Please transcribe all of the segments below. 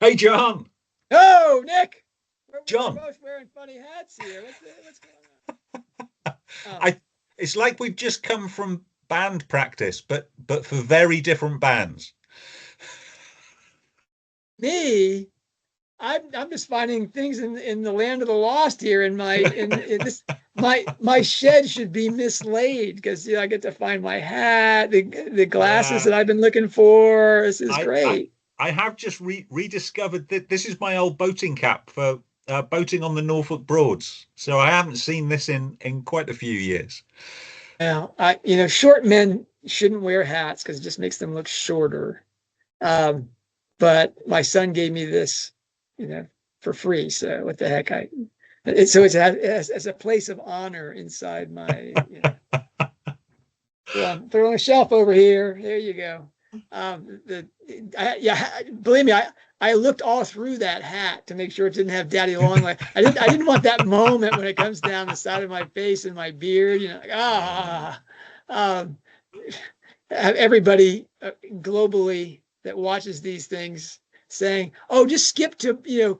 Hey, John. Oh, Nick, we're John, both wearing funny hats here. What's going on? I it's like we've just come from band practice, but for very different bands. Me, I'm just finding things in the land of the lost here. In this my shed should be mislaid because I get to find my hat, the glasses Yeah, that I've been looking for. This is I I, great. I have just rediscovered that this is my old boating cap for boating on the Norfolk Broads. So I haven't seen this in quite a few years. Now, short men shouldn't wear hats because it just makes them look shorter. Um, but my son gave me this, you know, for free. So what the heck? It's as a place of honor inside throw on a shelf over here. There you go. Believe me, I looked all through that hat to make sure it didn't have daddy long legs. I didn't want that moment when it comes down the side of my face and my beard, um, everybody globally that watches these things saying, "Oh, just skip to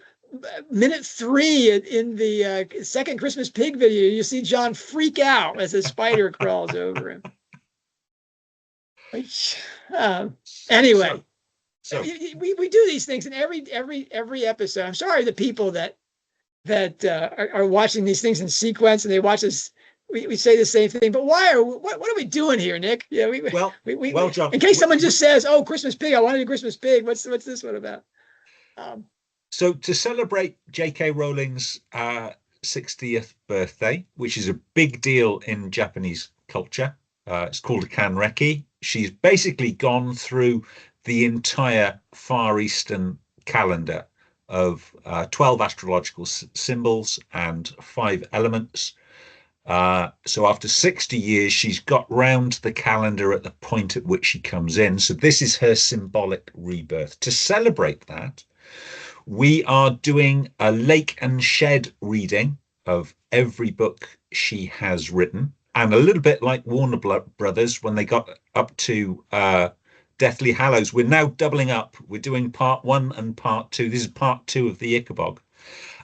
minute 3 in the second Christmas Pig video. You see John freak out as a spider crawls over him." Um, So anyway, so we do these things in every episode. I'm sorry the people that are watching these things in sequence and they watch us. We say the same thing, but what are we doing here, Nick? Yeah, well, John. in case someone just says, "Oh, Christmas Pig, I wanted a Christmas Pig." What's this one about? Um, So to celebrate J.K. Rowling's 60th birthday, which is a big deal in Japanese culture, it's called a Kanreki. She's basically gone through the entire Far Eastern calendar of 12 astrological symbols and 5 elements. So after 60 years, she's got round the calendar at the point at which she comes in. So this is her symbolic rebirth. To celebrate that, we are doing a lake and shed reading of every book she has written. And a little bit like Warner Brothers when they got up to Deathly Hallows, we're now doubling up. We're doing part 1 and part 2. This is part 2 of the Ichabod.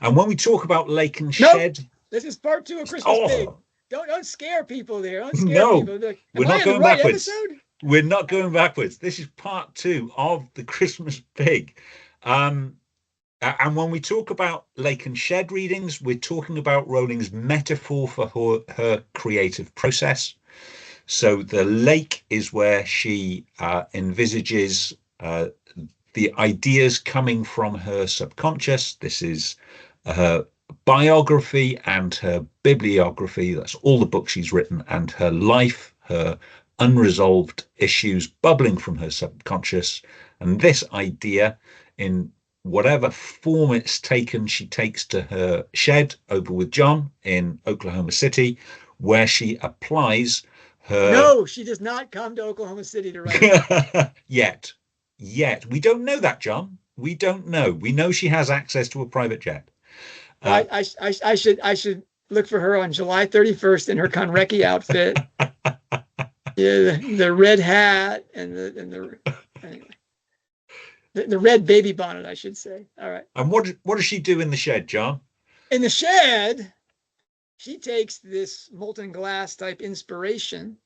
And when we talk about lake and nope, shed, this is part 2 of Christmas Pig. oh, Don't scare people there. Don't scare no, people. Like, we're am I not in the going right backwards. episode? We're not going backwards. This is part 2 of the Christmas Pig. And when we talk about lake and shed readings, we're talking about Rowling's metaphor for her creative process. So the lake is where she envisages the ideas coming from her subconscious. This is her biography and her bibliography. That's all the books she's written, and her life, her unresolved issues bubbling from her subconscious. And this idea, in whatever form it's taken, she takes to her shed over with John in Oklahoma City, where she applies her. No, she does not come to Oklahoma City to write. Yet. We don't know that, John. We don't know. We know she has access to a private jet. I should look for her on July 31st in her Kanreki outfit. Yeah, the red hat and anyway. The red baby bonnet, I should say. All right. And what does she do in the shed, John? In the shed, she takes this molten glass type inspiration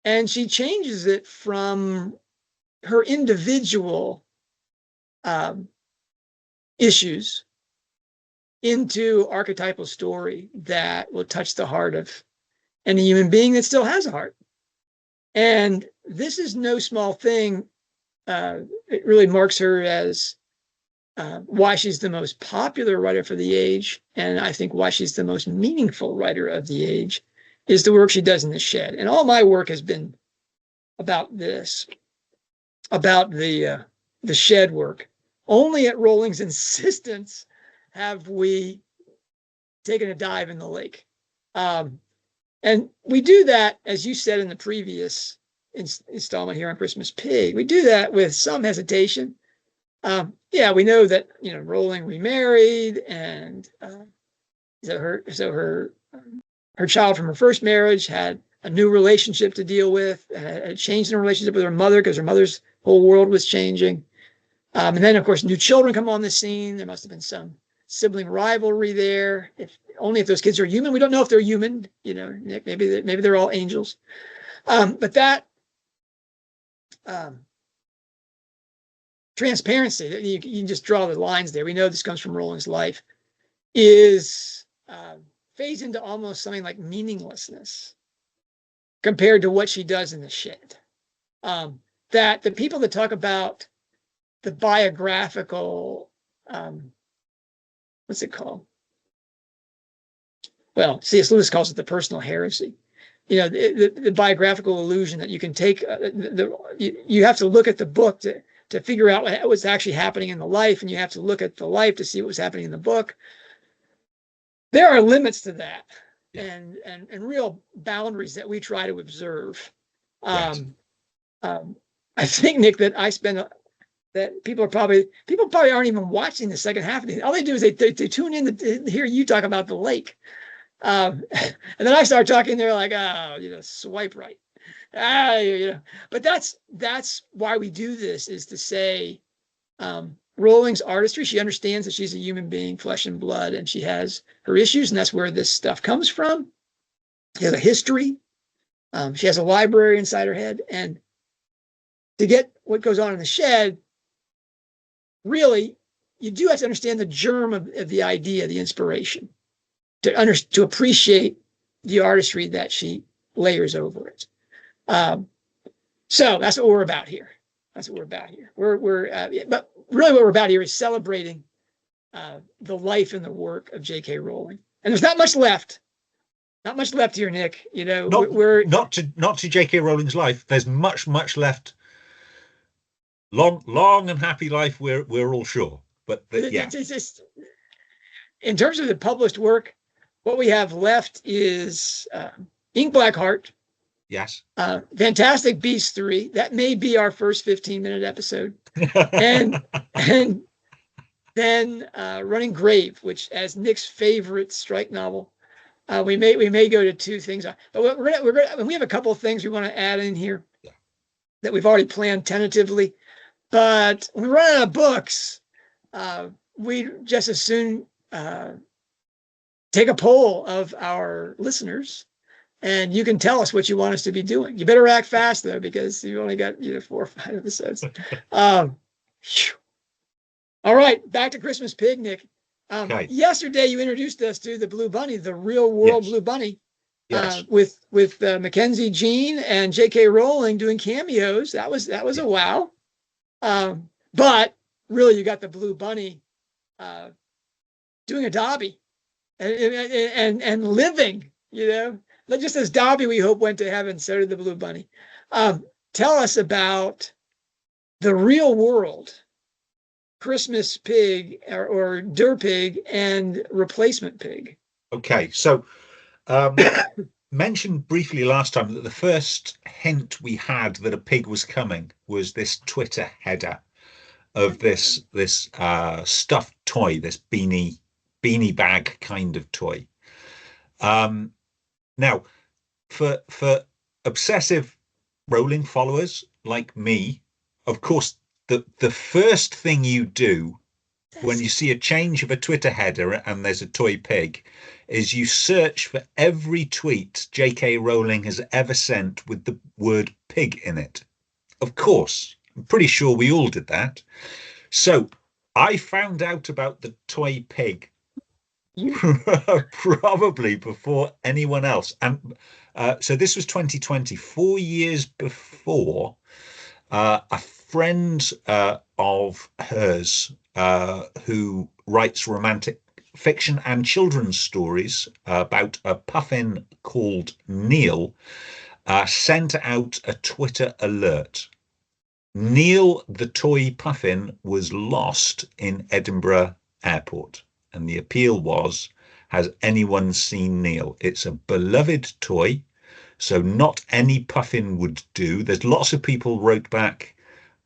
and she changes it from her individual issues into archetypal story that will touch the heart of any human being that still has a heart. And this is no small thing. It really marks her as why she's the most popular writer for the age, and I think why she's the most meaningful writer of the age, is the work she does in the shed. And all my work has been about this, about the shed work. Only at Rowling's insistence have we taken a dive in the lake. And we do that, as you said in the previous installment here on Christmas Pig, we do that with some hesitation. Yeah, we know that Rowling remarried, and so her child from her first marriage had a new relationship to deal with, a change in her relationship with her mother because her mother's whole world was changing. And then, of course, new children come on the scene. There must have been some sibling rivalry there. Only if those kids are human. We don't know if they're human. Nick, maybe they're all angels. But that transparency, you can just draw the lines there. We know this comes from Rowling's life, is fades into almost something like meaninglessness compared to what she does in the shed. That the people that talk about the biographical, what's it called? Well, C.S. Lewis calls it the personal heresy. The biographical illusion that you can take, you have to look at the book to figure out what's actually happening in the life, and you have to look at the life to see what was happening in the book. There are limits to that, and real boundaries that we try to observe. Yes. I think, Nick, that that people probably aren't even watching the second half of it. All they do is they tune in to hear you talk about the lake. And then I start talking, they're like, oh, swipe right. But that's why we do this, is to say, Rowling's artistry, she understands that she's a human being, flesh and blood, and she has her issues, and that's where this stuff comes from. She has a history. She has a library inside her head, and to get what goes on in the shed, really, you do have to understand the germ of the idea, the inspiration, to appreciate the artistry that she layers over it. So that's what we're about here. But really what we're about here is celebrating the life and the work of J.K. Rowling. And there's not much left. Not much left here, Nick. Not to J.K. Rowling's life. There's much left. Long and happy life. We're all sure. But yeah. In terms of the published work, what we have left is Ink Black Heart. Yes. Fantastic Beasts 3. That may be our first 15-minute episode. and then Running Grave, which, as Nick's favorite strike novel, we may go to two things. But we have a couple of things we want to add in here that we've already planned tentatively. But when we run out of books, we just as soon take a poll of our listeners, and you can tell us what you want us to be doing. You better act fast, though, because you only got 4 or 5 episodes. All right, back to Christmas Pig, Nick. Okay. Yesterday, you introduced us to the Blue Bunny, the real world Blue Bunny, with Mackenzie Jean and J.K. Rowling doing cameos. That was a wow. But really, you got the Blue Bunny doing a Dobby and living, just as Dobby, we hope, went to heaven, so did the Blue Bunny. Tell us about the real world Christmas Pig or Der Pig and Replacement Pig. Okay, so mentioned briefly last time that the first hint we had that a pig was coming was this Twitter header of this stuffed toy, this beanie bag kind of toy. Now, for obsessive Rowling followers like me, of course, the first thing you do when you see a change of a Twitter header and there's a toy pig is you search for every tweet J.K. Rowling has ever sent with the word pig in it. Of course, I'm pretty sure we all did that. So I found out about the toy pig probably before anyone else. And so this was 2020, 4 years before. A friend of hers who writes romantic fiction and children's stories about a puffin called Neil sent out a Twitter alert. Neil, the toy puffin, was lost in Edinburgh Airport. And the appeal was, has anyone seen Neil? It's a beloved toy, so not any puffin would do. There's lots of people wrote back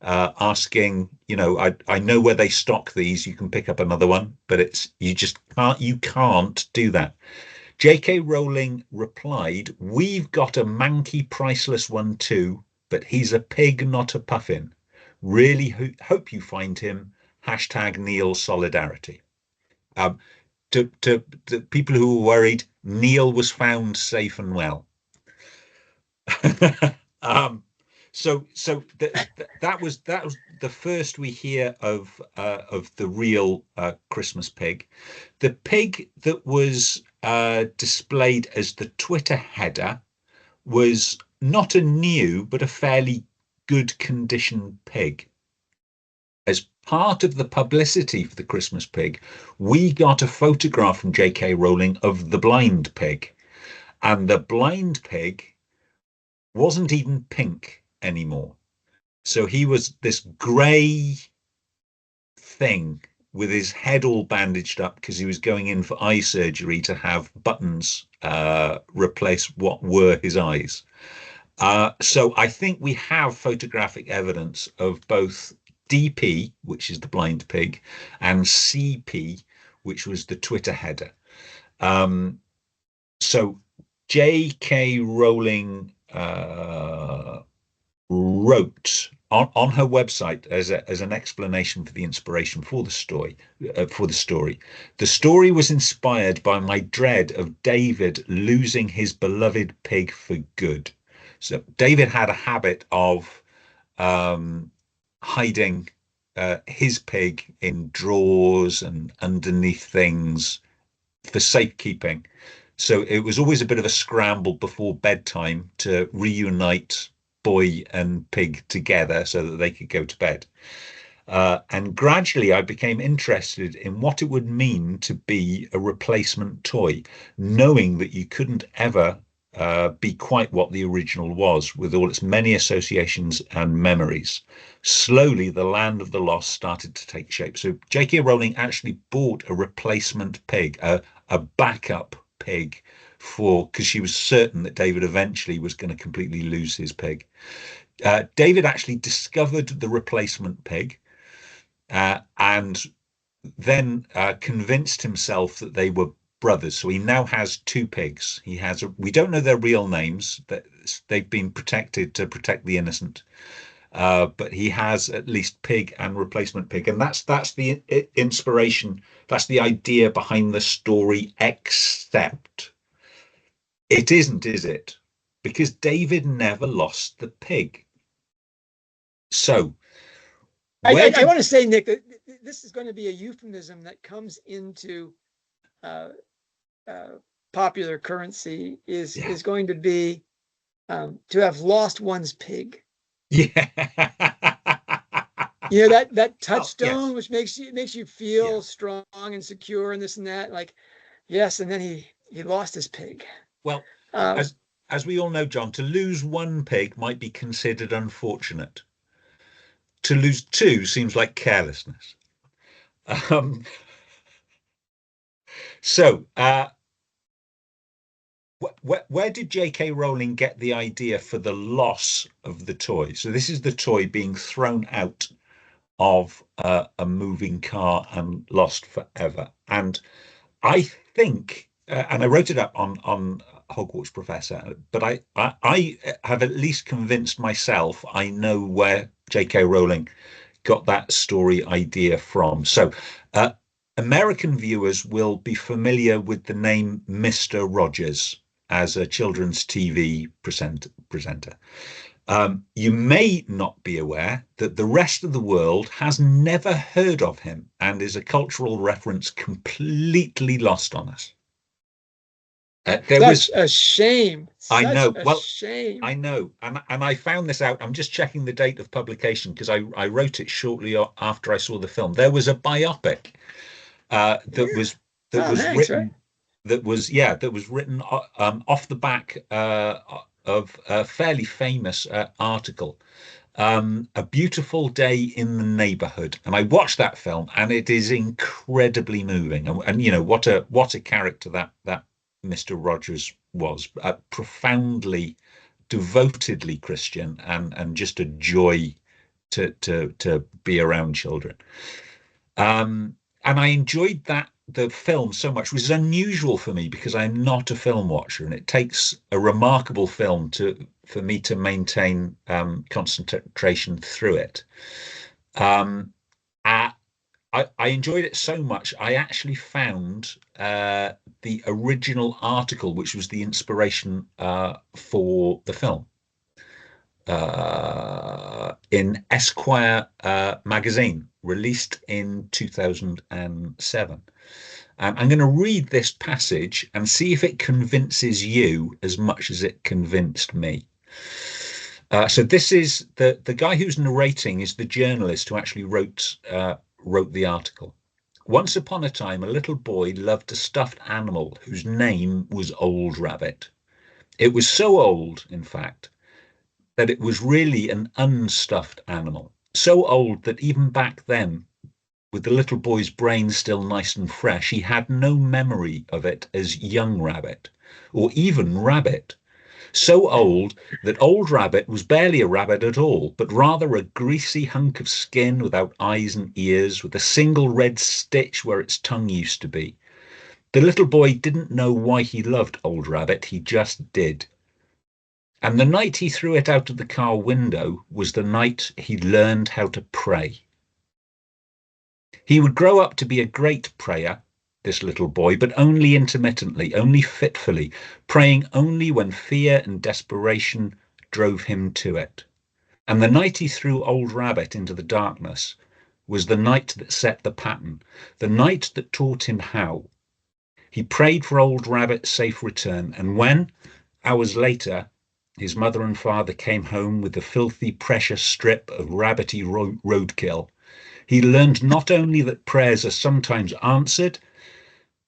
asking, I know where they stock these. You can pick up another one, but you can't do that. J.K. Rowling replied, we've got a manky, priceless one too, but he's a pig, not a puffin. Really hope you find him. Hashtag Neil Solidarity. Um, to the people who were worried, Neil was found safe and well. That was the first we hear of the real Christmas pig. The pig that was displayed as the Twitter header was not a new but a fairly good condition pig. As part of the publicity for the Christmas pig, we got a photograph from J.K. Rowling of the blind pig, and the blind pig wasn't even pink anymore. So he was this grey thing with his head all bandaged up because he was going in for eye surgery to have buttons replace what were his eyes. So I think we have photographic evidence of both DP, which is the blind pig, and CP, which was the Twitter header. So J.K. Rowling wrote on her website as an explanation for the inspiration for the story. The story was inspired by my dread of David losing his beloved pig for good. So David had a habit of hiding his pig in drawers and underneath things for safekeeping. So it was always a bit of a scramble before bedtime to reunite boy and pig together so that they could go to bed. And gradually I became interested in what it would mean to be a replacement toy, knowing that you couldn't ever be quite what the original was, with all its many associations and memories. Slowly, the land of the lost started to take shape. So J.K. Rowling actually bought a replacement pig, a backup pig, because she was certain that David eventually was going to completely lose his pig. David actually discovered the replacement pig and then convinced himself that they were brothers. So he now has two pigs. We don't know their real names. That they've been protected to protect the innocent. But he has at least pig and replacement pig, and that's the inspiration. That's the idea behind the story. Except it isn't, is it? Because David never lost the pig. So I want to say, Nick, that this is going to be a euphemism that comes into popular currency is going to be to have lost one's pig. Yeah. You know, that touchstone, which makes you feel strong and secure and this and that. Like, yes, and then he lost his pig. Well, as we all know, John, to lose one pig might be considered unfortunate. To lose two seems like carelessness. So, where did J.K. Rowling get the idea for the loss of the toy? So this is the toy being thrown out of a moving car and lost forever. And I think, and I wrote it up on Hogwarts Professor, but I have at least convinced myself I know where J.K. Rowling got that story idea from. So American viewers will be familiar with the name Mr. Rogers as a children's TV presenter. You may not be aware that the rest of the world has never heard of him and is a cultural reference completely lost on us. Such a shame. I know. Well, shame. I know, and I found this out. I'm just checking the date of publication because I wrote it shortly after I saw the film. There was a biopic that was written. Right? That was written off the back of a fairly famous article, A Beautiful Day in the Neighborhood. And I watched that film, and it is incredibly moving. And you know, what a character that Mr. Rogers was, profoundly, devotedly Christian, and just a joy to be around children. And I enjoyed the film so much, which is unusual for me because I'm not a film watcher, and it takes a remarkable film for me to maintain concentration through it. Um, I, I enjoyed it so much. I actually found the original article, which was the inspiration for the film, in Esquire magazine, released in 2007. I'm going to read this passage and see if it convinces you as much as it convinced me. So this is the guy who's narrating is the journalist who actually wrote the article. Once upon a time, a little boy loved a stuffed animal whose name was Old Rabbit. It was so old, in fact, that it was really an unstuffed animal. So old that even back then, with the little boy's brain still nice and fresh, he had no memory of it as young rabbit, or even rabbit. So old that old rabbit was barely a rabbit at all, but rather a greasy hunk of skin without eyes and ears, with a single red stitch where its tongue used to be. The little boy didn't know why he loved old rabbit, he just did. And the night he threw it out of the car window was the night he learned how to pray. He would grow up to be a great prayer, this little boy, but only intermittently, only fitfully, praying only when fear and desperation drove him to it. And the night he threw old Rabbit into the darkness was the night that set the pattern, the night that taught him how. He prayed for old Rabbit's safe return, and when, hours later, his mother and father came home with the filthy, precious strip of rabbity roadkill, he learned not only that prayers are sometimes answered,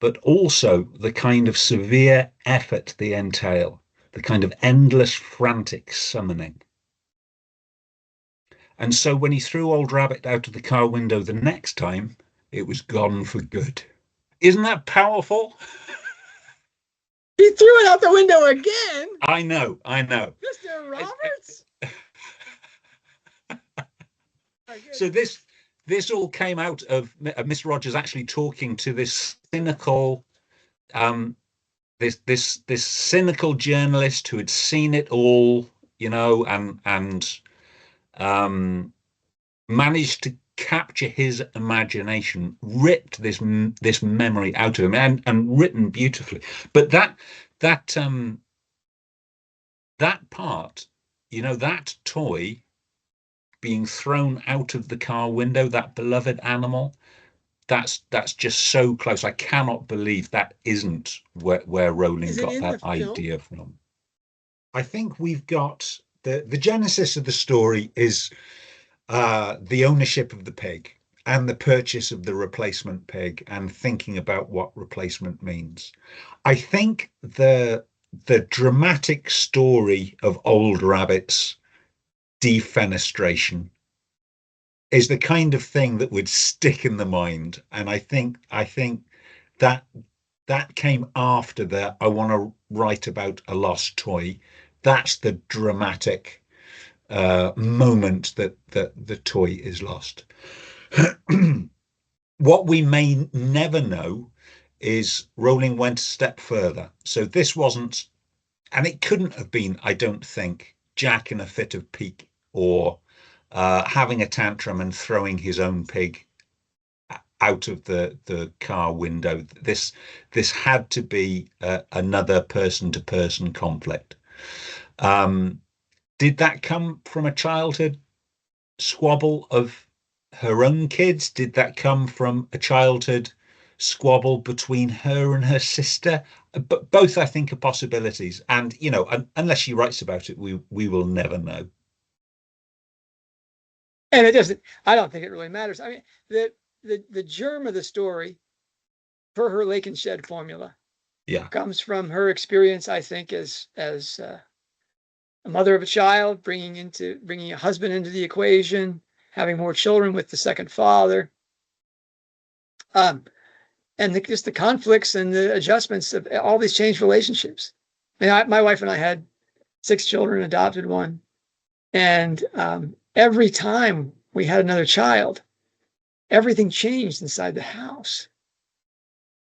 but also the kind of severe effort they entail, the kind of endless, frantic summoning. And so when he threw old Rabbit out of the car window the next time, it was gone for good. Isn't that powerful? He threw it out the window again. I know. Mr. Roberts. So this all came out of Mr. Rogers actually talking to this cynical, this cynical journalist who had seen it all, and managed to capture his imagination, ripped this memory out of him, and written beautifully. But that part, that toy being thrown out of the car window, that beloved animal, that's just so close. I cannot believe that isn't where Rowling got that idea from. I think we've got the genesis of the story is the ownership of the pig and the purchase of the replacement pig and thinking about what replacement means. I think the dramatic story of Old Rabbit's defenestration is the kind of thing that would stick in the mind, and I think that came after the I want to write about a lost toy. That's the dramatic moment that the toy is lost. What we may never know is Rowling went a step further. So this wasn't, and it couldn't have been, I don't think, Jack in a fit of pique or having a tantrum and throwing his own pig out of the car window. This had to be another person-to-person conflict. Did that come from a childhood squabble of her own kids? Did that come from a childhood squabble between her and her sister? But both, I think, are possibilities. And unless she writes about it, we will never know. And it doesn't. I don't think it really matters. I mean, the germ of the story, for her Lake and Shed formula, comes from her experience. I think as a mother of a child, bringing a husband into the equation, having more children with the second father, and just the conflicts and the adjustments of all these changed relationships. I mean, my wife and I had 6 children, adopted one, and every time we had another child, everything changed inside the house.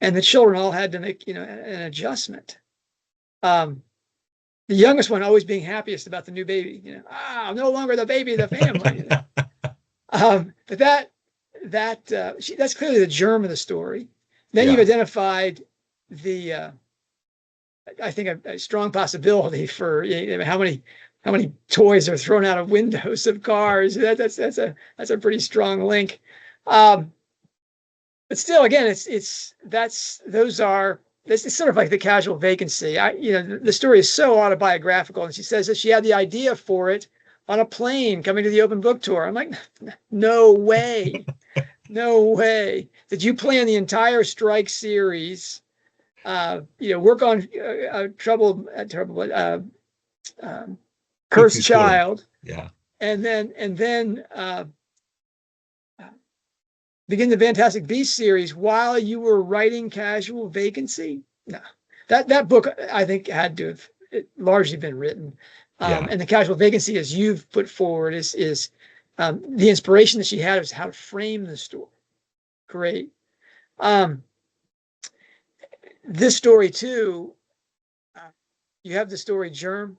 and the children all had to make, an adjustment. The youngest one always being happiest about the new baby, I'm no longer the baby of the family. But that's clearly the germ of the story. Then you've identified I think a strong possibility for how many toys are thrown out of windows of cars. That's a pretty strong link. But still, again, it's sort of like the casual vacancy. The story is so autobiographical, and she says that she had the idea for it on a plane coming to the open book tour. I'm like, no way, no way. Did you plan the entire Strike series? Work on Cursed Child, and then begin the Fantastic Beasts series while you were writing Casual Vacancy? No, that book I think had to have largely been written, and the Casual Vacancy, as you've put forward, is the inspiration that she had was how to frame the story. Great. This story too, you have the story germ,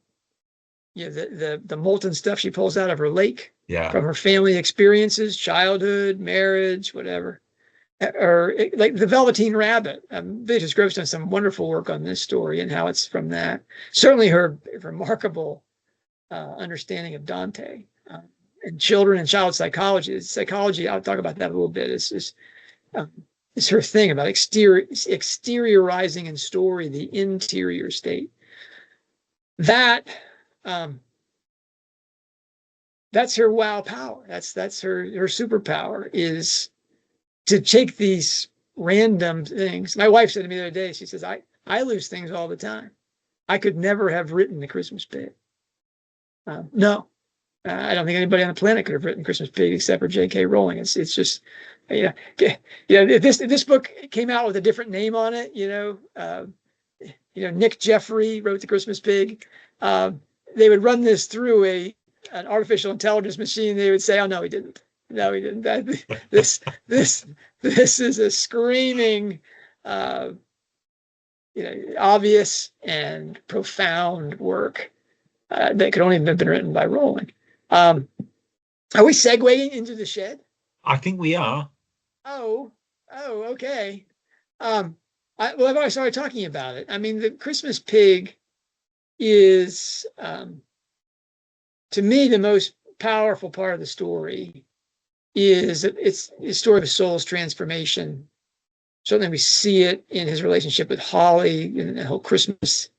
the molten stuff she pulls out of her lake from her family experiences, childhood, marriage, whatever, or like the Velveteen Rabbit. Beatrice Grove's done some wonderful work on this story and how it's from that. Certainly her remarkable understanding of Dante and children and child psychology. Psychology, I'll talk about that a little bit, is her thing about exteriorizing in story the interior state. That's her wow power. That's her superpower, is to take these random things. My wife said to me the other day, she says, I lose things all the time. I could never have written The Christmas Pig. No, I don't think anybody on the planet could have written Christmas Pig except for J.K. Rowling. It's just, if this book came out with a different name on it, Nick Jeffery wrote The Christmas Pig, they would run this through an artificial intelligence machine. They would say, "Oh no, he didn't. No, he didn't. This is a screaming, obvious and profound work that could only have been written by Rowling." Are we segueing into the shed? I think we are. Oh, okay. I've already started talking about it. I mean, The Christmas Pig is, to me, the most powerful part of the story. It's the story of a soul's transformation. Certainly we see it in his relationship with Holly and the whole Christmas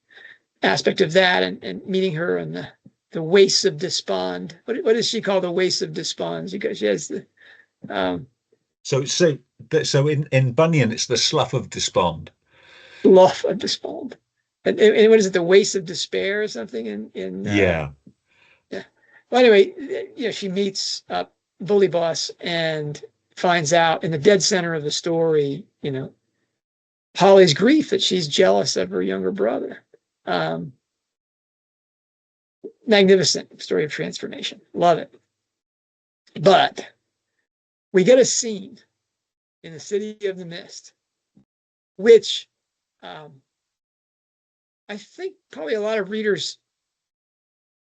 aspect of that, and meeting her and the wastes of despond. What does she call the wastes of despond? Because she has the so in Bunyan it's the slough of despond. Slough of despond. And what is it, the waste of despair or something? Yeah. Well, anyway, she meets up Bully Boss and finds out in the dead center of the story, Holly's grief that she's jealous of her younger brother. Magnificent story of transformation. Love it. But we get a scene in the City of the Mist, which I think probably a lot of readers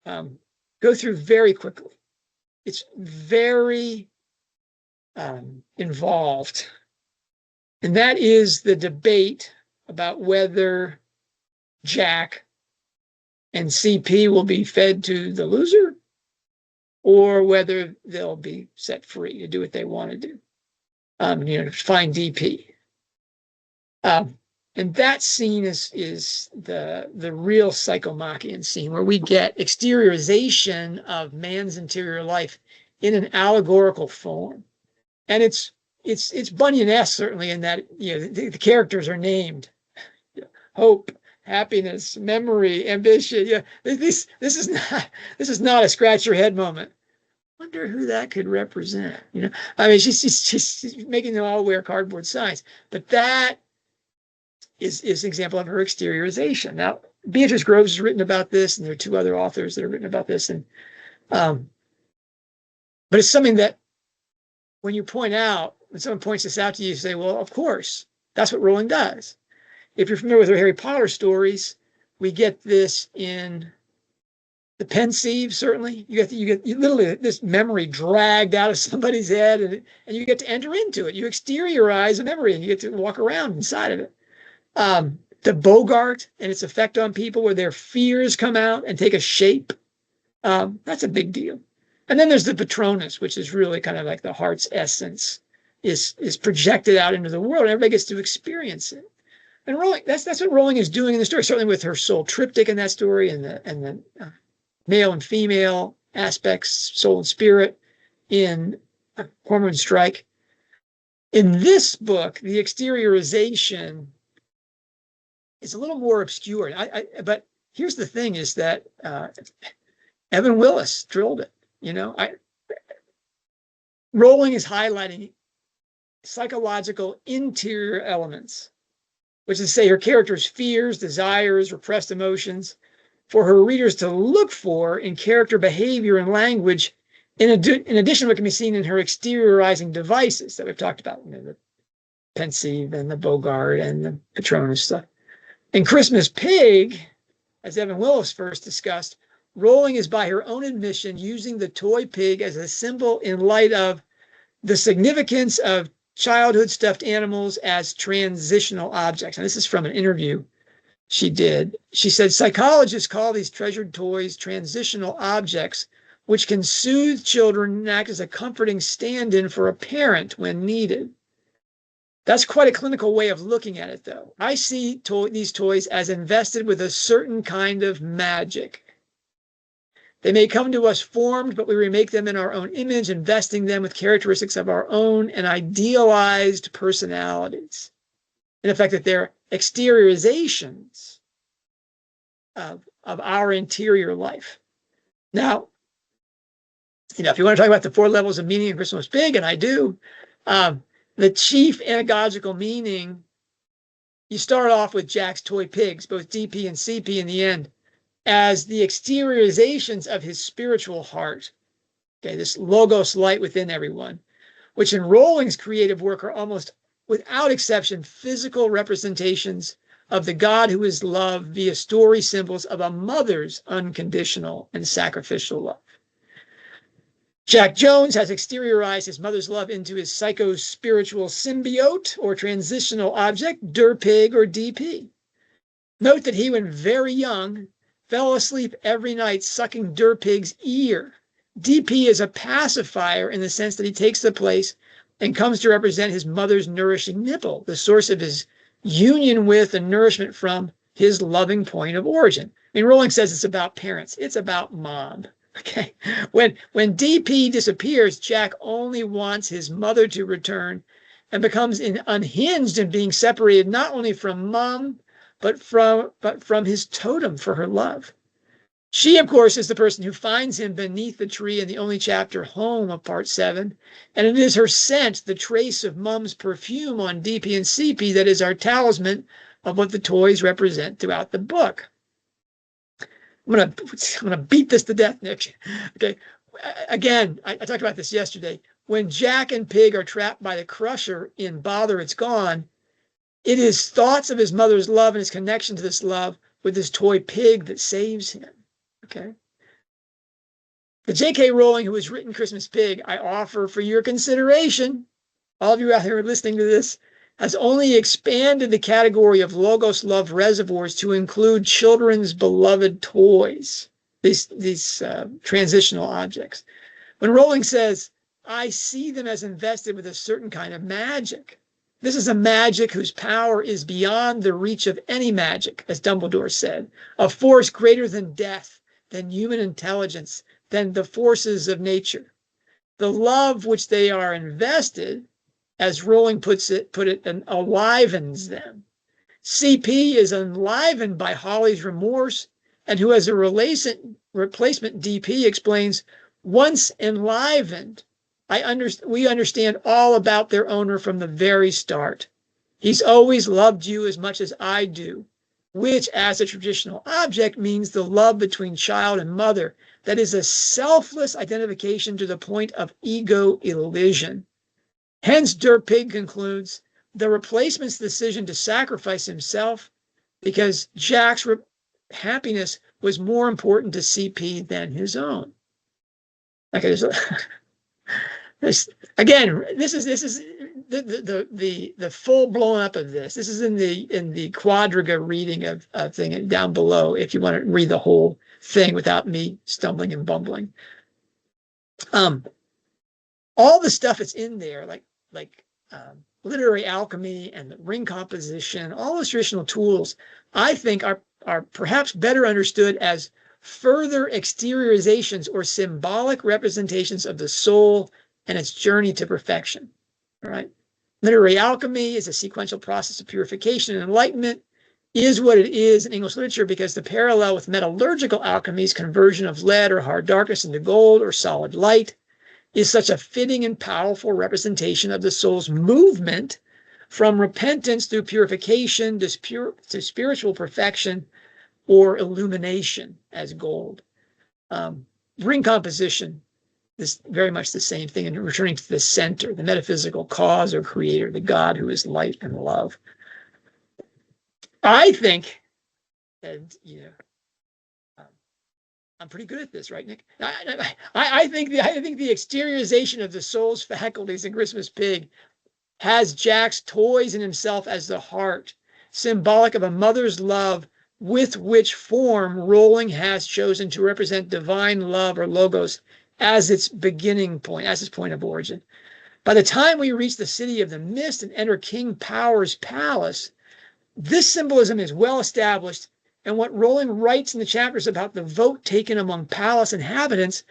go through very quickly. It's very involved. And that is the debate about whether Jack and CP will be fed to the loser or whether they'll be set free to do what they want to do, to find DP. And that scene is the real Psychomachian scene, where we get exteriorization of man's interior life in an allegorical form. And it's Bunyan-esque, certainly, in that the characters are named: hope, happiness, memory, ambition. Yeah, this is not a scratch your head moment. Wonder who that could represent. I mean, she's making them all wear cardboard signs, but that is an example of her exteriorization. Now, Beatrice Groves has written about this, and there are two other authors that have written about this, and but it's something that when someone points this out to you, you say, well, of course, That's what Rowling does. If you're familiar with her Harry Potter stories, we get this in the pensieve, certainly. You get literally this memory dragged out of somebody's head, and you get to enter into it. You exteriorize a memory, and you get to walk around inside of it. The Bogart and its effect on people, where their fears come out and take a shape. That's a big deal. And then there's the Patronus, which is really kind of like the heart's essence is projected out into the world, and everybody gets to experience it. And Rowling, that's what Rowling is doing in the story, certainly with her soul triptych in that story, and the male and female aspects, soul and spirit, in Hormone Strike. In this book, the exteriorization is a little more obscure. But here's the thing: is that Evan Willis drilled it. Rowling is highlighting psychological interior elements, which is to say her characters' fears, desires, repressed emotions, for her readers to look for in character behavior and language, in addition to what can be seen in her exteriorizing devices that we've talked about, the pensieve and the Bogart and the Patronus stuff. In Christmas Pig, as Evan Willis first discussed, Rowling is, by her own admission, using the toy pig as a symbol in light of the significance of childhood stuffed animals as transitional objects. And this is from an interview she did. She said, psychologists call these treasured toys transitional objects, which can soothe children and act as a comforting stand-in for a parent when needed. That's quite a clinical way of looking at it, though. I see these toys as invested with a certain kind of magic. They may come to us formed, but we remake them in our own image, investing them with characteristics of our own and idealized personalities. In effect, that they're exteriorizations of our interior life. Now, if you want to talk about the 4 levels of meaning in Christmas Pig, and I do, the chief anagogical meaning, you start off with Jack's toy pigs, both DP and CP in the end, as the exteriorizations of his spiritual heart. Okay, this logos light within everyone, which in Rowling's creative work are almost without exception physical representations of the God who is love via story symbols of a mother's unconditional and sacrificial love. Jack Jones has exteriorized his mother's love into his psycho-spiritual symbiote or transitional object, Pig or DP. Note that he, when very young, fell asleep every night sucking Pig's ear. DP is a pacifier in the sense that he takes the place and comes to represent his mother's nourishing nipple, the source of his union with and nourishment from his loving point of origin. I mean, Rowling says it's about parents. It's about mom. Okay. When DP disappears, Jack only wants his mother to return and becomes unhinged in being separated not only from mom, but from his totem for her love. She, of course, is the person who finds him beneath the tree in the only chapter, Home, of part 7. And it is her scent, the trace of Mom's perfume on DP and CP, that is our talisman of what the toys represent throughout the book. I'm gonna beat this to death, Nick. Okay. Again, I talked about this yesterday. When Jack and Pig are trapped by the Crusher in Bother It's Gone, it is thoughts of his mother's love and his connection to this love with this toy pig that saves him. Okay. The J.K. Rowling who has written Christmas Pig, I offer for your consideration, all of you out here listening to this, has only expanded the category of logos love reservoirs to include children's beloved toys, these transitional objects. When Rowling says, I see them as invested with a certain kind of magic, this is a magic whose power is beyond the reach of any magic, as Dumbledore said, a force greater than death, than human intelligence, than the forces of nature. The love which they are invested, as Rowling put it, enlivens them. CP is enlivened by Holly's remorse, and who as a replacement DP explains, once enlivened, we understand all about their owner from the very start. He's always loved you as much as I do, which as a traditional object means the love between child and mother that is a selfless identification to the point of ego elision. Hence, Pig concludes, the replacement's decision to sacrifice himself because Jack's happiness was more important to CP than his own. Okay, so again, this is the full blown up of this. This is in the quadriga reading of thing down below if you want to read the whole thing without me stumbling and bumbling. All the stuff that's in there, like literary alchemy and the ring composition, all those traditional tools, I think are perhaps better understood as further exteriorizations or symbolic representations of the soul and its journey to perfection. All right. Literary alchemy is a sequential process of purification and enlightenment, is what it is in English literature because the parallel with metallurgical alchemy's conversion of lead or hard darkness into gold or solid light is such a fitting and powerful representation of the soul's movement from repentance through purification to spiritual perfection or illumination as gold. Ring composition is very much the same thing, and returning to the center, the metaphysical cause or creator, the God who is light and love. I think, and I'm pretty good at this, right, Nick? I think the exteriorization of the soul's faculties in Christmas Pig has Jack's toys in himself as the heart, symbolic of a mother's love with which form Rowling has chosen to represent divine love or logos as its beginning point, as its point of origin. By the time we reach the City of the Mist and enter King Power's palace, this symbolism is well established, and what Rowling writes in the chapters about the vote taken among palace inhabitants,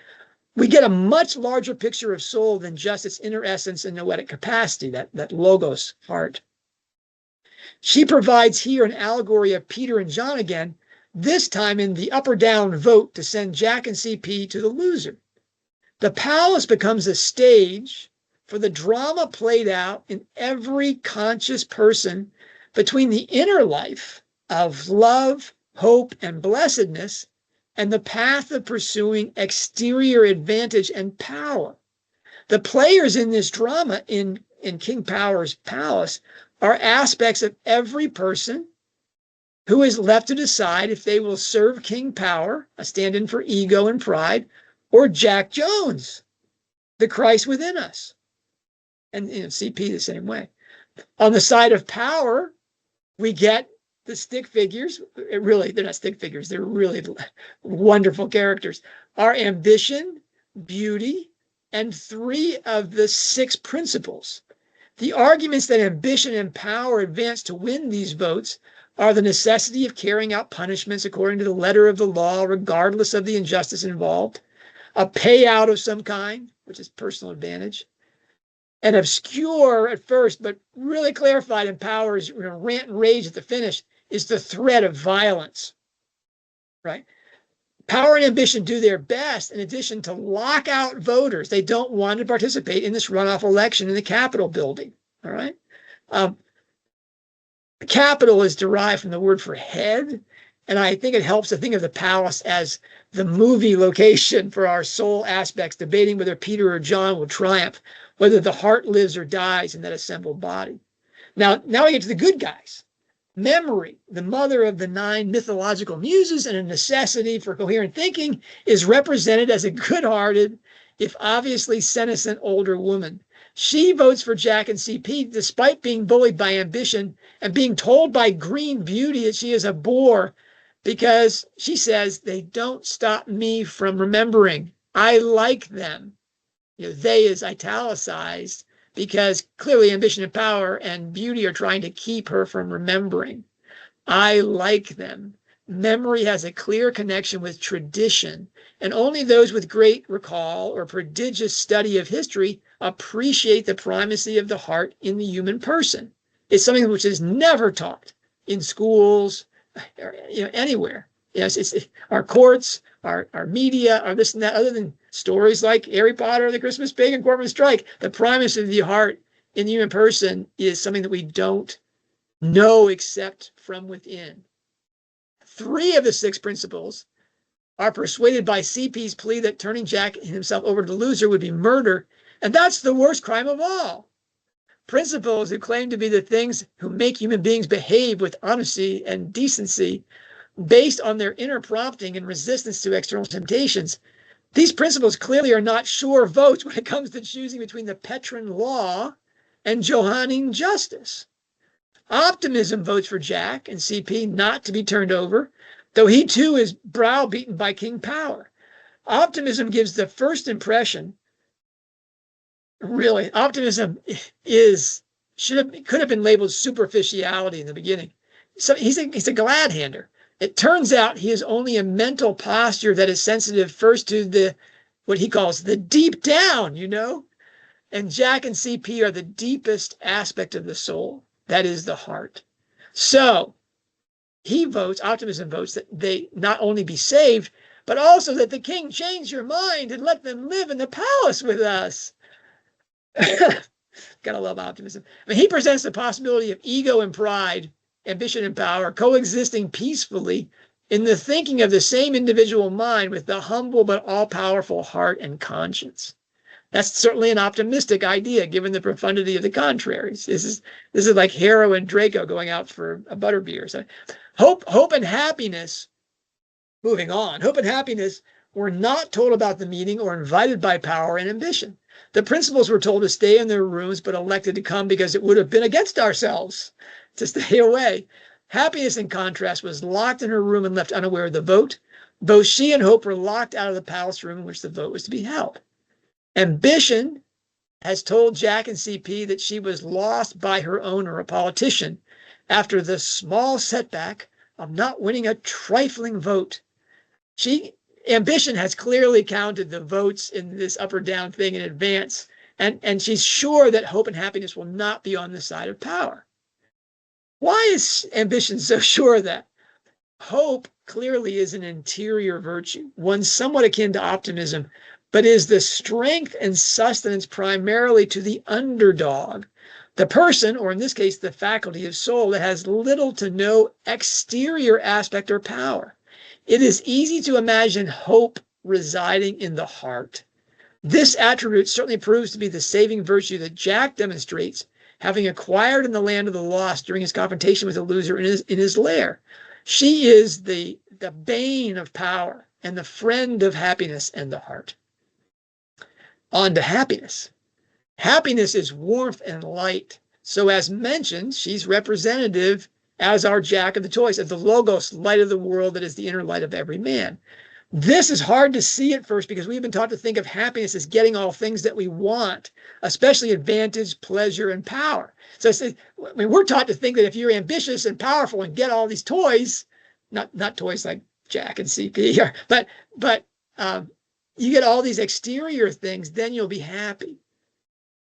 we get a much larger picture of soul than just its inner essence and noetic capacity, that logos heart. She provides here an allegory of Peter and John again, this time in the up or down vote to send Jack and CP to the loser. The palace becomes a stage for the drama played out in every conscious person between the inner life of love, hope, and blessedness and the path of pursuing exterior advantage and power. The players in this drama in King Power's palace are aspects of every person who is left to decide if they will serve King Power, a stand-in for ego and pride, or Jack Jones, the Christ within us. And CP the same way. On the side of power, we get the stick figures. They're not stick figures. They're really wonderful characters. Our ambition, beauty, and 3 of the 6 principles. The arguments that ambition and power advance to win these votes are the necessity of carrying out punishments according to the letter of the law, regardless of the injustice involved, a payout of some kind, which is personal advantage, and obscure at first, but really clarified in Power's rant and rage at the finish, is the threat of violence, right? Power and ambition do their best in addition to lock out voters. They don't want to participate in this runoff election in the Capitol building, all right? Capitol is derived from the word for head, and I think it helps to think of the palace as the movie location for our soul aspects, debating whether Peter or John will triumph, whether the heart lives or dies in that assembled body. Now we get to the good guys. Memory, the mother of the 9 mythological muses and a necessity for coherent thinking, is represented as a good-hearted, if obviously senescent older woman. She votes for Jack and CP despite being bullied by ambition and being told by Green Beauty that she is a bore because she says, they don't stop me from remembering. I like them. They is italicized because clearly ambition and power and beauty are trying to keep her from remembering. I like them. Memory has a clear connection with tradition, and only those with great recall or prodigious study of history appreciate the primacy of the heart in the human person. It's something which is never taught in schools, or, anywhere. It's our courts, our media, our this and that, other than stories like Harry Potter, the Christmas Pig, and Corpus Strike. The primacy of the heart in the human person is something that we don't know except from within. 3 of the 6 principles are persuaded by CP's plea that turning Jack himself over to the loser would be murder, and that's the worst crime of all. principles who claim to be the things who make human beings behave with honesty and decency based on their inner prompting and resistance to external temptations. These principles clearly are not sure votes when it comes to choosing between the Petrine law and Johannine justice. Optimism votes for Jack and CP not to be turned over, though he too is browbeaten by King Power. Optimism gives the first impression. Really, optimism could have been labeled superficiality in the beginning. So he's a glad hander. It turns out he is only a mental posture that is sensitive first to what he calls the deep down, and Jack and CP are the deepest aspect of the soul. That is the heart. So optimism votes that they not only be saved, but also that the king change your mind and let them live in the palace with us. Gotta love optimism. He presents the possibility of ego and pride, ambition and power coexisting peacefully in the thinking of the same individual mind with the humble but all-powerful heart and conscience. That's certainly an optimistic idea, given the profundity of the contraries. This is like Harrow and Draco going out for a butterbeer. So hope and happiness. Moving on, hope and happiness were not told about the meeting or invited by power and ambition. The principals were told to stay in their rooms, but elected to come because it would have been against ourselves to stay away. Happiness, in contrast, was locked in her room and left unaware of the vote. Both she and Hope were locked out of the palace room in which the vote was to be held. Ambition has told Jack and CP that she was lost by her owner, a politician, after the small setback of not winning a trifling vote. Ambition has clearly counted the votes in this up or down thing in advance, and she's sure that hope and happiness will not be on the side of power. Why is ambition so sure of that? Hope clearly is an interior virtue, one somewhat akin to optimism, but is the strength and sustenance primarily to the underdog, the person, or in this case, the faculty of soul that has little to no exterior aspect or power. It is easy to imagine hope residing in the heart. This attribute certainly proves to be the saving virtue that Jack demonstrates, having acquired in the land of the lost during his confrontation with the loser in his lair. She is the bane of power and the friend of happiness and the heart. On to happiness. Happiness is warmth and light. So as mentioned, she's representative, as are Jack of the Toys, of the Logos, light of the world that is the inner light of every man. This is hard to see at first because we've been taught to think of happiness as getting all things that we want, especially advantage, pleasure, and power. So we're taught to think that if you're ambitious and powerful and get all these toys, not toys like Jack and CP, but you get all these exterior things, then you'll be happy.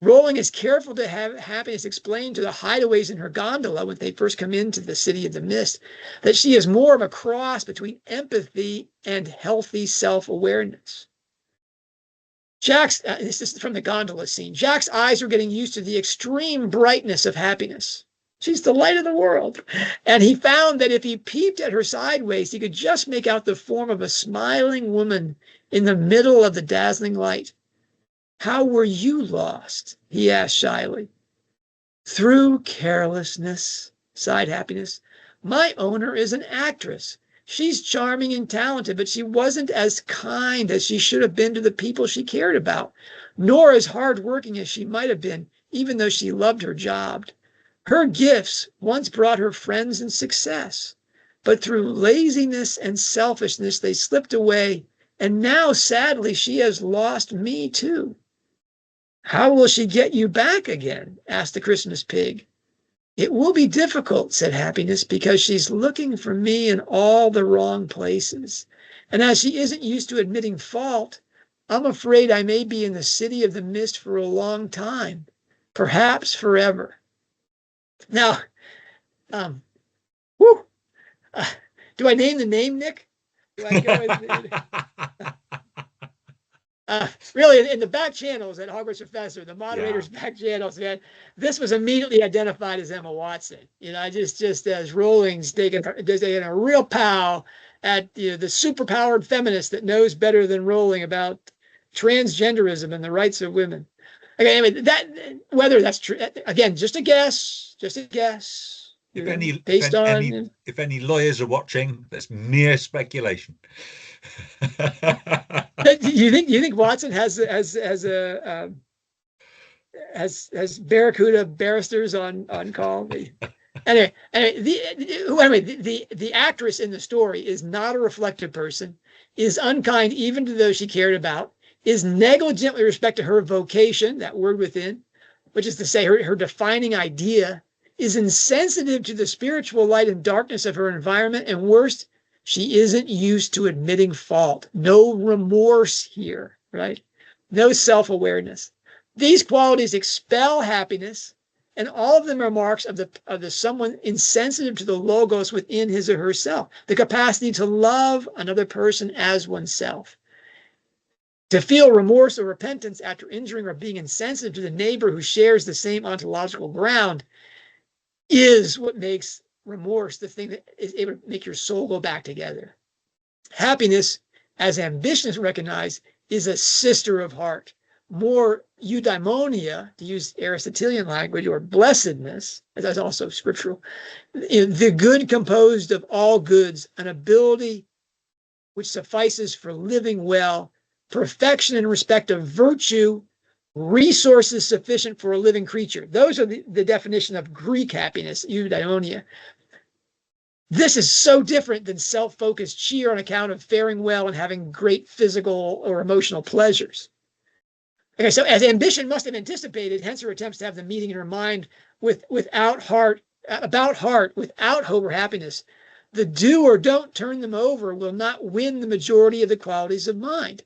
Rowling is careful to have happiness explained to the hideaways in her gondola when they first come into the City of the Mist, that she is more of a cross between empathy and healthy self-awareness. This is from the gondola scene. Jack's eyes are getting used to the extreme brightness of happiness. She's the light of the world. And he found that if he peeped at her sideways, he could just make out the form of a smiling woman in the middle of the dazzling light. How were you lost? He asked shyly. Through carelessness, sighed Happiness. My owner is an actress. She's charming and talented, but she wasn't as kind as she should have been to the people she cared about, nor as hardworking as she might have been, even though she loved her job. Her gifts once brought her friends and success, but through laziness and selfishness they slipped away, and now, sadly, she has lost me too. How will she get you back again? Asked the Christmas pig. It will be difficult, said Happiness, because she's looking for me in all the wrong places. And as she isn't used to admitting fault, I'm afraid I may be in the City of the Mist for a long time, perhaps forever. Now, do I name the name, Nick? Do I go really, in the back channels at Hogwarts Professor, the moderators' back channels, man, this was immediately identified as Emma Watson. Just as Rowling's taking a real pow at the superpowered feminist that knows better than Rowling about transgenderism and the rights of women. Okay, anyway, that whether that's true, again, just a guess, If any, based on. if any lawyers are watching, that's mere speculation. You think Watson has a has Barracuda barristers on call? Anyway, the actress in the story is not a reflective person, is unkind even to those she cared about, is negligent with respect to her vocation, that word within, which is to say her defining idea, is insensitive to the spiritual light and darkness of her environment, and worst, she isn't used to admitting fault. No remorse here, right? No self-awareness. These qualities expel happiness, and all of them are marks of the someone insensitive to the logos within his or herself, the capacity to love another person as oneself. To feel remorse or repentance after injuring or being insensitive to the neighbor who shares the same ontological ground is what makes remorse the thing that is able to make your soul go back together. Happiness, as ambition is recognized, is a sister of heart. More eudaimonia, to use Aristotelian language, or blessedness, as that's also scriptural, the good composed of all goods, an ability which suffices for living well, perfection in respect of virtue, resources sufficient for a living creature. Those are the definition of Greek happiness, eudaimonia. This is so different than self-focused cheer on account of faring well and having great physical or emotional pleasures. Okay, so as ambition must have anticipated, hence her attempts to have the meeting in her mind without heart, without hope or happiness, the do or don't turn them over will not win the majority of the qualities of mind.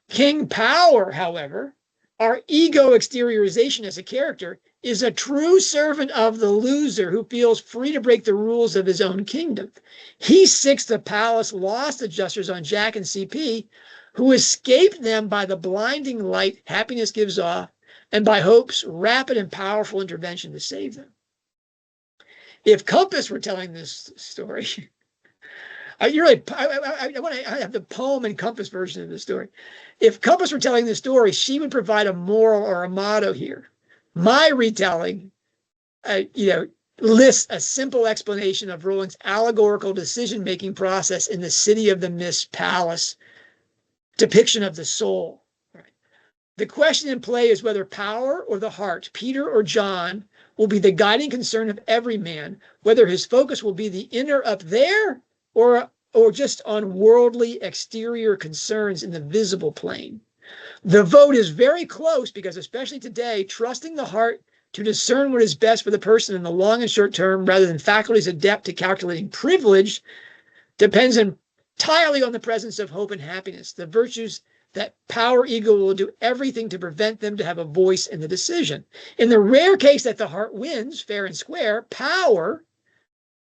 King Power, however, our ego exteriorization as a character, is a true servant of the loser who feels free to break the rules of his own kingdom. He sicks the palace lost adjusters on Jack and CP, who escaped them by the blinding light happiness gives off, and by hope's rapid and powerful intervention to save them. If Compass were telling this story, I want to have the poem and Compass version of the story. If Compass were telling this story, she would provide a moral or a motto here. My retelling, lists a simple explanation of Rowling's allegorical decision-making process in the City of the Mist Palace depiction of the soul. Right. The question in play is whether power or the heart, Peter or John, will be the guiding concern of every man, whether his focus will be the inner up there or just on worldly exterior concerns in the visible plane. The vote is very close because, especially today, trusting the heart to discern what is best for the person in the long and short term, rather than faculties adept to calculating privilege, depends entirely on the presence of hope and happiness, the virtues that power ego will do everything to prevent them to have a voice in the decision. In the rare case that the heart wins, fair and square, power,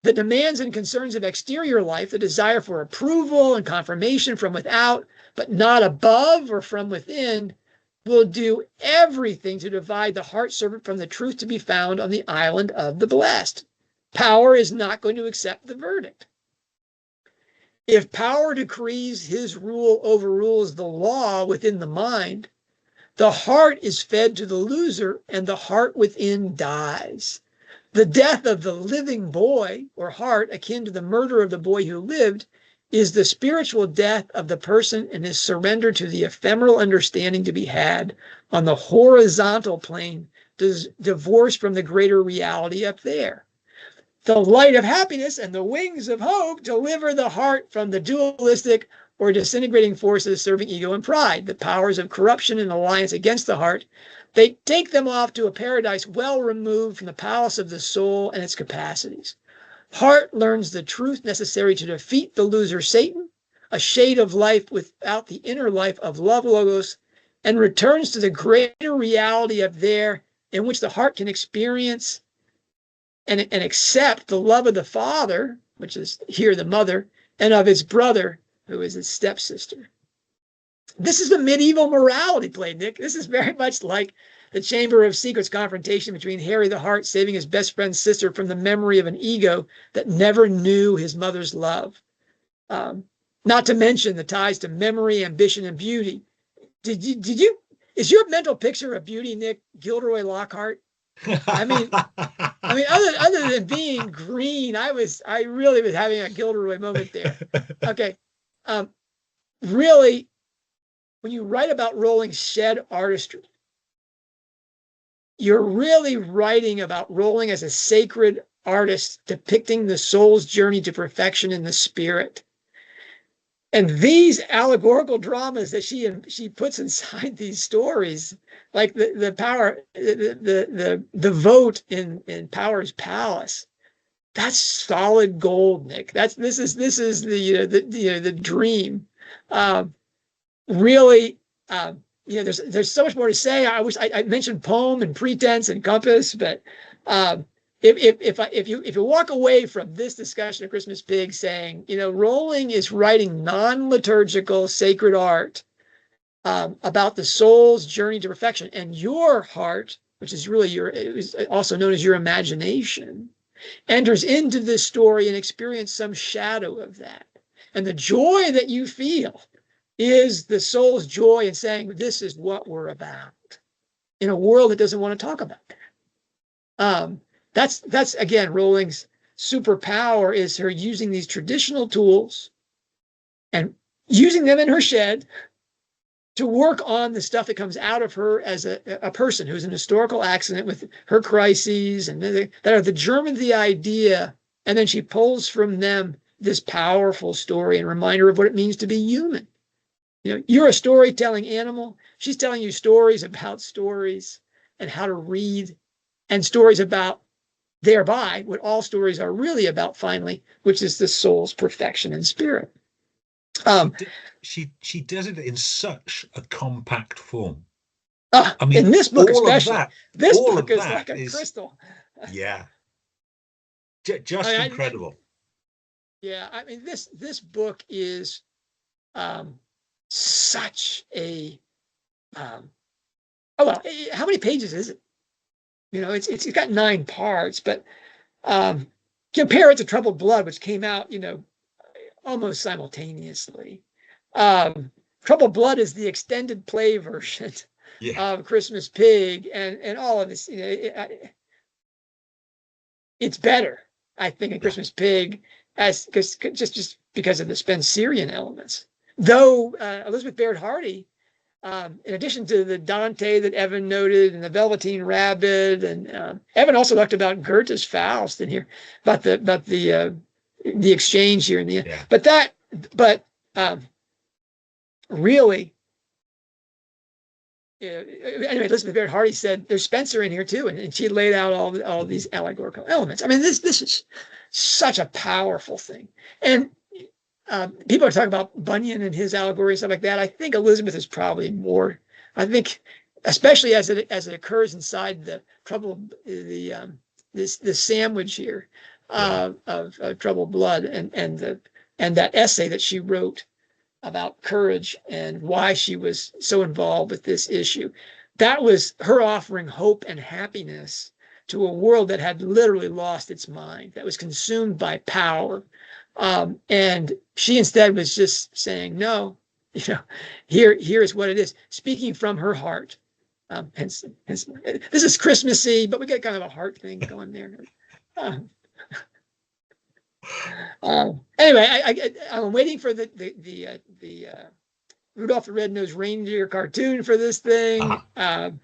the demands and concerns of exterior life, the desire for approval and confirmation from without, but not above or from within, will do everything to divide the heart servant from the truth to be found on the island of the blessed. Power is not going to accept the verdict. If power decrees his rule overrules the law within the mind, the heart is fed to the loser and the heart within dies. The death of the living boy or heart, akin to the murder of the boy who lived, is the spiritual death of the person and his surrender to the ephemeral understanding to be had on the horizontal plane, divorced from the greater reality up there. The light of happiness and the wings of hope deliver the heart from the dualistic or disintegrating forces serving ego and pride, the powers of corruption and alliance against the heart. They take them off to a paradise well removed from the palace of the soul and its capacities. Heart learns the truth necessary to defeat the loser Satan, a shade of life without the inner life of love logos, and returns to the greater reality up there in which the heart can experience and accept the love of the father, which is here the mother, and of its brother, who is his stepsister. This is the medieval morality play, Nick. This is very much like the Chamber of Secrets confrontation between Harry the Heart saving his best friend's sister from the memory of an ego that never knew his mother's love. Not to mention the ties to memory, ambition, and beauty. Did you is your mental picture of beauty, Nick, Gilderoy Lockhart? I mean, other than being green, I really was having a Gilderoy moment there. Okay. Really, when you write about Rowling's shed artistry, you're really writing about Rowling as a sacred artist depicting the soul's journey to perfection in the spirit. And these allegorical dramas that she puts inside these stories, like the power, the vote in Power's Palace, that's solid gold, Nick. This is the dream. Really, there's so much more to say. I wish I mentioned poem and pretense and compass, but if you walk away from this discussion of Christmas Pig saying, Rowling is writing non-liturgical sacred art about the soul's journey to perfection, and your heart, which is really it was also known as your imagination, enters into this story and experience some shadow of that. And the joy that you feel is the soul's joy in saying, this is what we're about in a world that doesn't want to talk about that. That's again, Rowling's superpower is her using these traditional tools and using them in her shed to work on the stuff that comes out of her as a person who's an historical accident with her crises and that are the germ of the idea. And then she pulls from them this powerful story and reminder of what it means to be human. You're a storytelling animal. She's telling you stories about stories and how to read, and stories about thereby what all stories are really about finally, which is the soul's perfection and spirit. She does it in such a compact form. In this book especially, this book is like a crystal. Yeah, just incredible. This book is such a how many pages is it? It's got 9 parts, but compare it to Troubled Blood, which came out almost simultaneously. Troubled Blood is the extended play version of Christmas Pig, and all of this. It's better, I think, in Christmas Pig, just because of the Spencerian elements. Though Elizabeth Baird Hardy, in addition to the Dante that Evan noted and the Velveteen Rabbit, and Evan also talked about Goethe's Faust in here, about the exchange here in the end. Really, anyway, Elizabeth Baird Hardy said there's Spencer in here too, and she laid out all these allegorical elements. This is such a powerful thing, and people are talking about Bunyan and his allegory and stuff like that. I think Elizabeth is probably more. I think, especially as it occurs inside the this sandwich here of Troubled Blood and that essay that she wrote about courage and why she was so involved with this issue. That was her offering hope and happiness to a world that had literally lost its mind, that was consumed by power. And she instead was just saying, no, here's what it is, speaking from her heart. Hence, this is Christmassy, but we got kind of a heart thing going there. Anyway, I'm waiting for the Rudolph the Red-Nosed Reindeer cartoon for this thing, and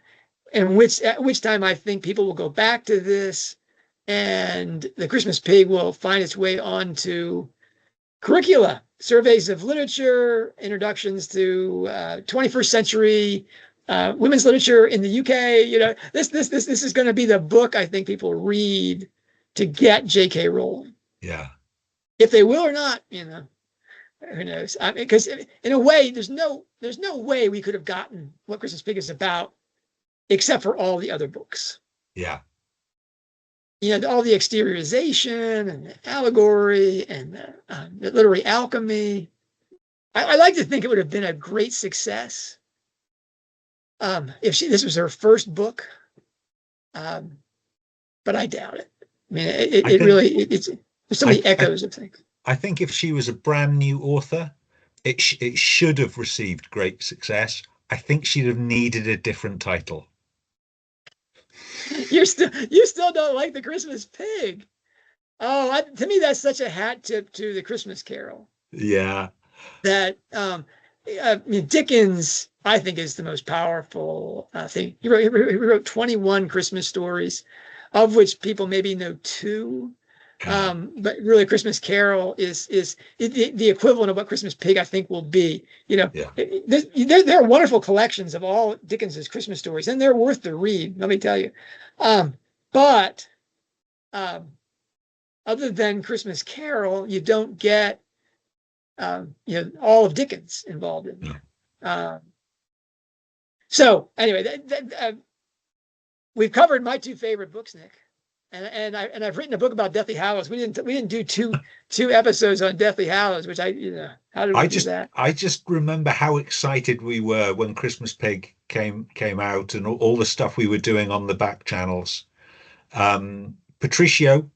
at which time I think people will go back to this, and the Christmas Pig will find its way onto curricula, surveys of literature, introductions to 21st century women's literature in the UK. This is going to be the book I think people read to get J.K. Rowling. Yeah. If they will or not, who knows? Because in a way, there's no way we could have gotten what Christmas Pig is about, except for all the other books. Yeah. All the exteriorization and the allegory and the literary alchemy. I like to think it would have been a great success if this was her first book, but I doubt it. There's so many echoes of things. I think if she was a brand new author, it should have received great success. I think she'd have needed a different title. You still don't like the Christmas Pig. Oh, to me, that's such a hat tip to the Christmas Carol. Yeah. That Dickens, I think, is the most powerful thing. He wrote 21 Christmas stories, of which people maybe know 2. But really, Christmas Carol is the equivalent of what Christmas Pig, I think, will be. Yeah. There are wonderful collections of all Dickens's Christmas stories, and they're worth the read, let me tell you. But other than Christmas Carol, you don't get all of Dickens involved in there. So anyway, we've covered my 2 favorite books, Nick. And I've written a book about Deathly Hallows. We didn't do two episodes on Deathly Hallows, which how did we do that? I just remember how excited we were when Christmas Pig came out and all the stuff we were doing on the back channels. Patricio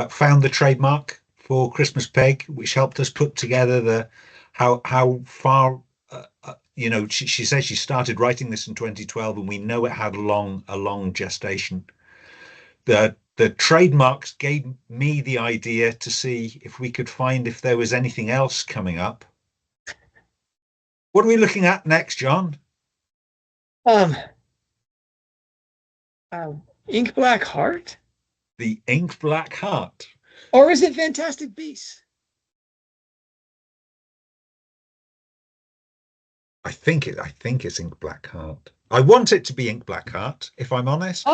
found the trademark for Christmas Pig, which helped us put together how far. She says she started writing this in 2012, and we know it had a long gestation. The trademarks gave me the idea to see if we could find if there was anything else coming up. What are we looking at next, John? Ink Black Heart? The Ink Black Heart. Or is it Fantastic Beasts? I think it's Ink Black Heart. I want it to be Ink Black Heart, if I'm honest.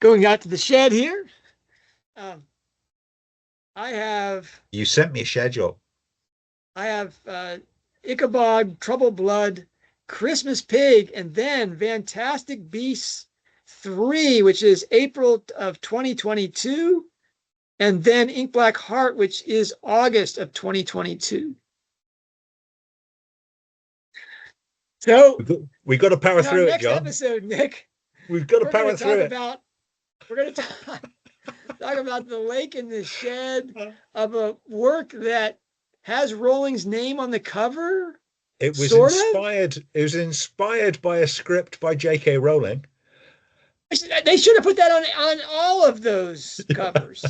Going out to the shed here. I have. You sent me a schedule. I have Ichabod, Trouble Blood, Christmas Pig, and then Fantastic Beasts 3, which is April of 2022, and then Ink Black Heart, which is August of 2022. So we've got to power through it, John. Next episode, Nick. We've got to power through it. We're going to talk about The Lake in the Shed, of a work that has Rowling's name on the cover. It was inspired. It was inspired by a script by J.K. Rowling. They should have put that on all of those covers.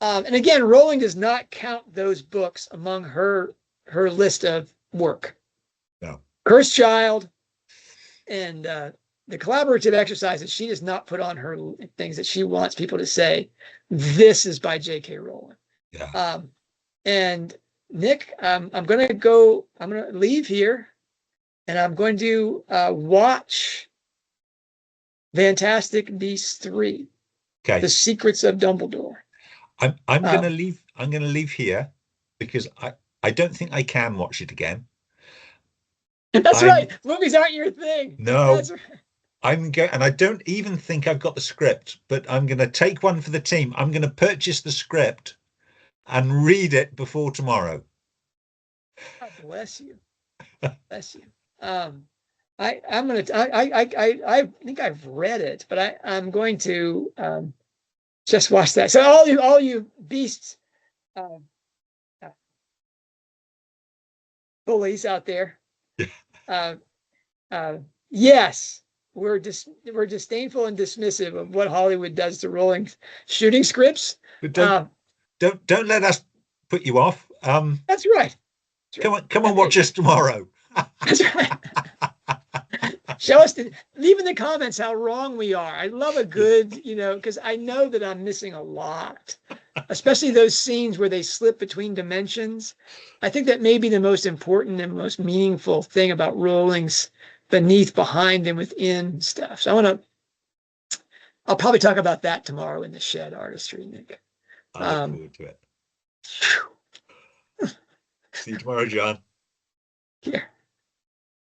And again, Rowling does not count those books among her list of work. No. Cursed Child and the collaborative exercises, she does not put on her things that she wants people to say, this is by J.K. Rowling. Yeah. And Nick, I'm going to leave here, and I'm going to watch Fantastic Beasts 3. Okay. The Secrets of Dumbledore. I'm going to leave. I'm going to leave here because I don't think I can watch it again. That's right. Movies aren't your thing. No. That's right. And I don't even think I've got the script, but I'm going to take one for the team. I'm going to purchase the script and read it before tomorrow. God bless you. Bless you. I think I've read it, but I'm going to just watch that. So all you beasts bullies out there. Yes, we're disdainful and dismissive of what Hollywood does to Rowling shooting scripts. But don't let us put you off. That's right. Come on, watch us tomorrow. That's right. Show us, leave in the comments how wrong we are. I love a good, because I know that I'm missing a lot, especially those scenes where they slip between dimensions. I think that may be the most important and most meaningful thing about Rowling's beneath, behind, and within stuff. So I'll probably talk about that tomorrow in the shed, artistry, Nick. I look forward to it. See you tomorrow, John. Here.